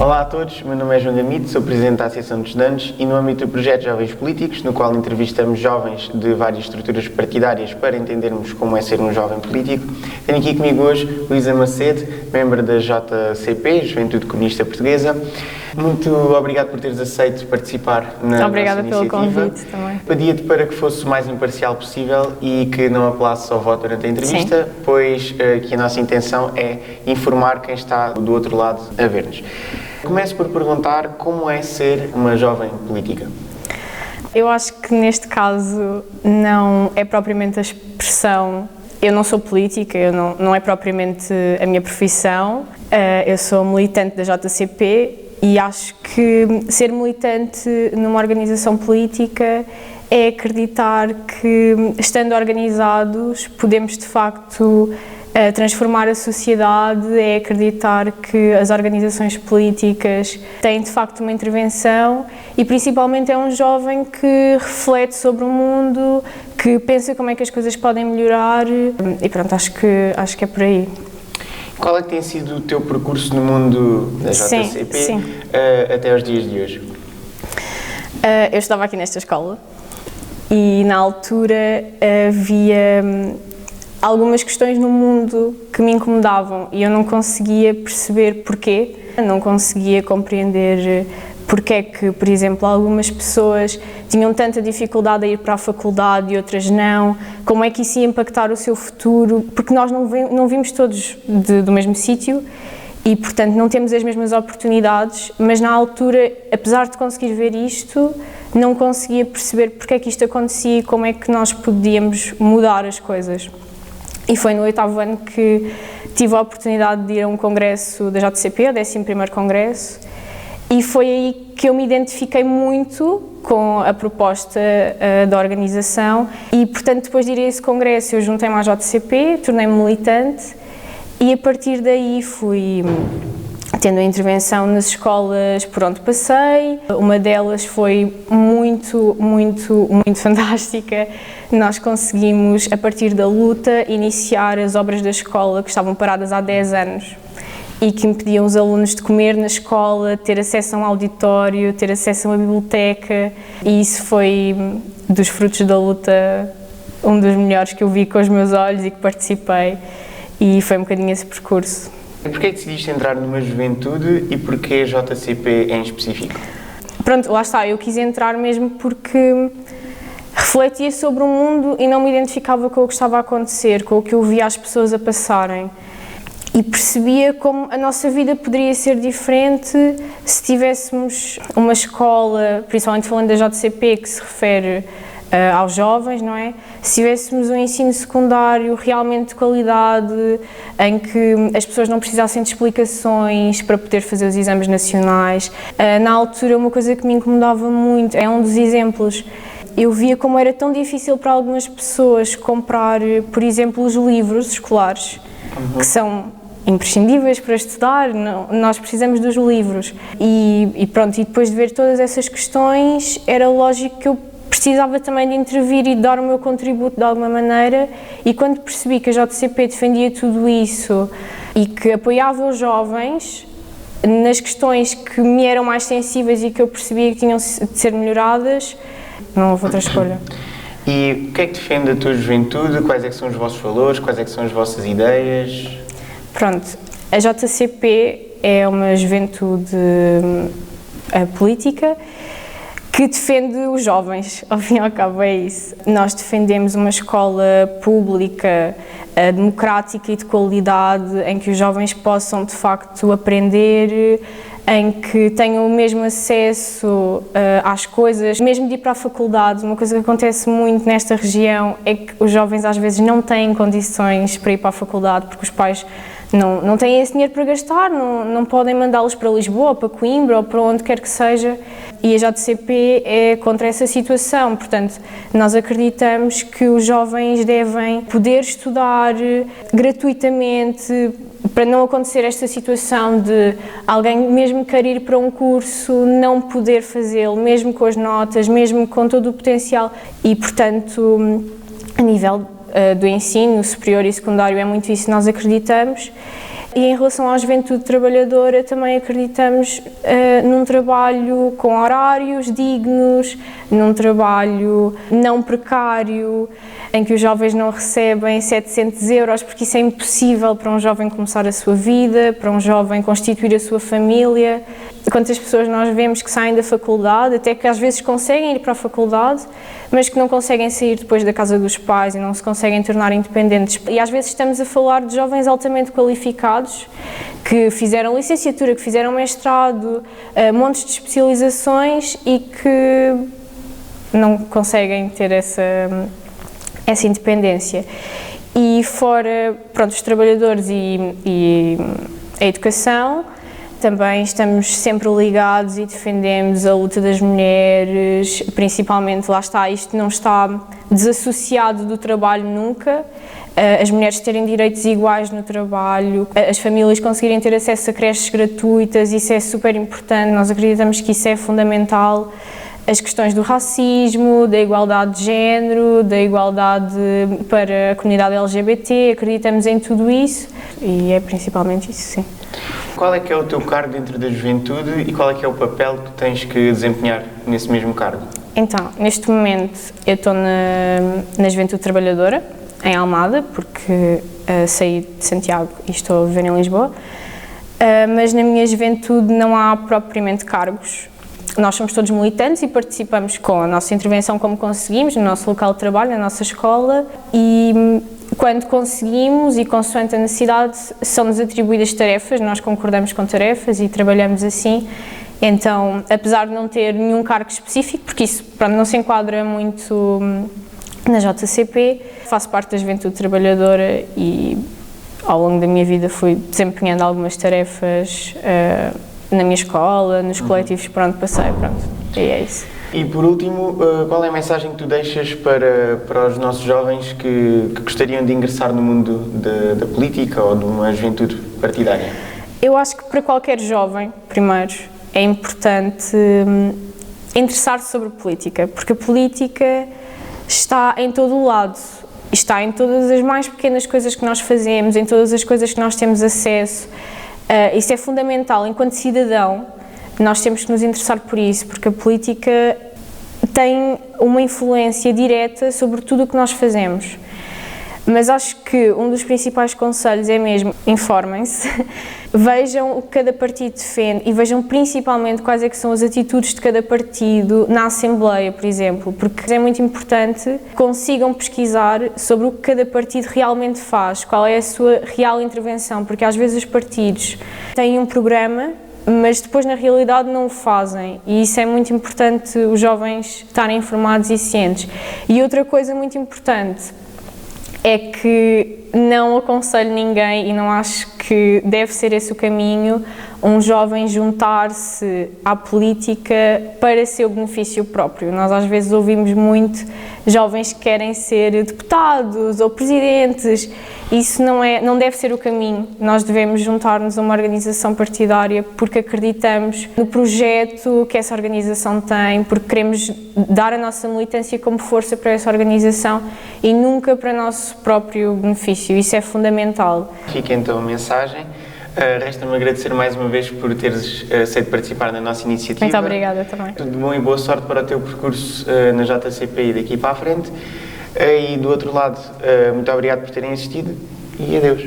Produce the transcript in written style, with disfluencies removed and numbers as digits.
Olá a todos, meu nome é João Gamito, sou Presidente da Associação de Estudantes e no âmbito do projeto Jovens Políticos, no qual entrevistamos jovens de várias estruturas partidárias para entendermos como é ser um jovem político, tenho aqui comigo hoje Luísa Macedo, membro da JCP, Juventude Comunista Portuguesa. Muito obrigado por teres aceito participar na Obrigada nossa iniciativa. pelo convite também. Pedia-te para que fosse o mais imparcial possível e que não apelasses ao voto durante a entrevista, Sim. pois que a nossa intenção é informar quem está do outro lado a ver-nos. Começo por perguntar como é ser uma jovem política. Eu acho que neste caso não é propriamente a expressão. Eu não sou política, não é propriamente a minha profissão. Eu sou militante da JCP e acho que ser militante numa organização política é acreditar que, estando organizados, podemos de facto transformar a sociedade, é acreditar que as organizações políticas têm de facto uma intervenção e principalmente é um jovem que reflete sobre o mundo, que pensa como é que as coisas podem melhorar e pronto, acho que é por aí. Qual é que tem sido o teu percurso no mundo da JCP Sim. Até aos dias de hoje? Eu estava aqui nesta escola e na altura havia algumas questões no mundo que me incomodavam e eu não conseguia perceber porquê, não conseguia compreender porque é que, por exemplo, algumas pessoas tinham tanta dificuldade a ir para a faculdade e outras não, como é que isso ia impactar o seu futuro, porque nós não vimos todos do mesmo sítio e, portanto, não temos as mesmas oportunidades, mas na altura, apesar de conseguir ver isto, não conseguia perceber porque é que isto acontecia e como é que nós podíamos mudar as coisas. E foi no 8º ano que tive a oportunidade de ir a um congresso da JCP, o 11º congresso, e foi aí que eu me identifiquei muito com a proposta da organização e, portanto, depois de ir a esse congresso eu juntei-me à JCP, tornei-me militante e a partir daí fui tendo a intervenção nas escolas por onde passei. Uma delas foi muito fantástica. Nós conseguimos, a partir da luta, iniciar as obras da escola que estavam paradas há 10 anos e que impediam os alunos de comer na escola, ter acesso a um auditório, ter acesso a uma biblioteca, e isso foi, dos frutos da luta, um dos melhores que eu vi com os meus olhos e que participei, e foi um bocadinho esse percurso. E porquê é que decidiste entrar numa juventude e porquê JCP em específico? Pronto, lá está, eu quis entrar mesmo porque refletia sobre o mundo e não me identificava com o que estava a acontecer, com o que eu via as pessoas a passarem. E percebia como a nossa vida poderia ser diferente se tivéssemos uma escola, principalmente falando da JCP, que se refere aos jovens, não é? Se tivéssemos um ensino secundário realmente de qualidade, em que as pessoas não precisassem de explicações para poder fazer os exames nacionais. Na altura, uma coisa que me incomodava muito, é um dos exemplos, eu via como era tão difícil para algumas pessoas comprar, por exemplo, os livros escolares, que são imprescindíveis para estudar, nós precisamos dos livros. E pronto, e depois de ver todas essas questões, era lógico que eu precisava também de intervir e de dar o meu contributo de alguma maneira, e quando percebi que a JCP defendia tudo isso e que apoiava os jovens nas questões que me eram mais sensíveis e que eu percebia que tinham de ser melhoradas, não houve outra escolha. E o que é que defende a tua juventude? Quais é que são os vossos valores? Quais é que são as vossas ideias? Pronto, a JCP é uma juventude política que defende os jovens, ao fim e ao cabo é isso. Nós defendemos uma escola pública, democrática e de qualidade, em que os jovens possam de facto aprender, em que tenham o mesmo acesso às coisas, mesmo de ir para a faculdade. Uma coisa que acontece muito nesta região é que os jovens às vezes não têm condições para ir para a faculdade, porque os pais não têm esse dinheiro para gastar, não podem mandá-los para Lisboa, para Coimbra ou para onde quer que seja, e a JCP é contra essa situação. Portanto, nós acreditamos que os jovens devem poder estudar gratuitamente, para não acontecer esta situação de alguém mesmo querer ir para um curso, não poder fazê-lo, mesmo com as notas, mesmo com todo o potencial. E, portanto, a nível do ensino superior e secundário é muito isso que nós acreditamos. E em relação à juventude trabalhadora, também acreditamos num trabalho com horários dignos, num trabalho não precário, em que os jovens não recebem 700 euros, porque isso é impossível para um jovem começar a sua vida, para um jovem constituir a sua família. Quantas pessoas nós vemos que saem da faculdade, até que às vezes conseguem ir para a faculdade, mas que não conseguem sair depois da casa dos pais e não se conseguem tornar independentes. E às vezes estamos a falar de jovens altamente qualificados, que fizeram licenciatura, que fizeram mestrado, montes de especializações e que não conseguem ter essa independência. E fora, pronto, os trabalhadores e a educação, também estamos sempre ligados e defendemos a luta das mulheres, principalmente, lá está, isto não está desassociado do trabalho nunca, as mulheres terem direitos iguais no trabalho, as famílias conseguirem ter acesso a creches gratuitas, isso é super importante, nós acreditamos que isso é fundamental. As questões do racismo, da igualdade de género, da igualdade para a comunidade LGBT, acreditamos em tudo isso e é principalmente isso, sim. Qual é que é o teu cargo dentro da juventude e qual é que é o papel que tens que desempenhar nesse mesmo cargo? Então, neste momento eu estou na Juventude Trabalhadora, em Almada, porque saí de Santiago e estou a viver em Lisboa, mas na minha juventude não há propriamente cargos. Nós somos todos militantes e participamos com a nossa intervenção como conseguimos, no nosso local de trabalho, na nossa escola, e quando conseguimos e consoante a necessidade são-nos atribuídas tarefas, nós concordamos com tarefas e trabalhamos assim. Então, apesar de não ter nenhum cargo específico, porque isso pronto, não se enquadra muito na JCP, faço parte da Juventude Trabalhadora e ao longo da minha vida fui desempenhando algumas tarefas na minha escola, nos coletivos por onde passei, pronto, e é isso. E por último, qual é a mensagem que tu deixas para os nossos jovens que gostariam de ingressar no mundo da política ou de uma juventude partidária? Eu acho que para qualquer jovem, primeiro, é importante interessar-se sobre política, porque a política está em todo o lado, está em todas as mais pequenas coisas que nós fazemos, em todas as coisas que nós temos acesso. Isso é fundamental. Enquanto cidadão, nós temos que nos interessar por isso, porque a política tem uma influência direta sobre tudo o que nós fazemos. Mas acho que um dos principais conselhos é mesmo, informem-se, vejam o que cada partido defende e vejam principalmente quais é que são as atitudes de cada partido na Assembleia, por exemplo, porque é muito importante que consigam pesquisar sobre o que cada partido realmente faz, qual é a sua real intervenção, porque às vezes os partidos têm um programa, mas depois na realidade não o fazem e isso é muito importante os jovens estarem informados e cientes. E outra coisa muito importante é que não aconselho ninguém e não acho que deve ser esse o caminho, um jovem juntar-se à política para seu benefício próprio. Nós às vezes ouvimos muito jovens que querem ser deputados ou presidentes, isso não deve ser o caminho. Nós devemos juntar-nos a uma organização partidária porque acreditamos no projeto que essa organização tem, porque queremos dar a nossa militância como força para essa organização e nunca para nosso próprio benefício. Isso é fundamental. Fica então a mensagem. Resta-me agradecer mais uma vez por teres aceito participar na nossa iniciativa. Muito obrigada também. Tudo de bom e boa sorte para o teu percurso na JCP e daqui para a frente. E do outro lado, muito obrigado por terem assistido e adeus.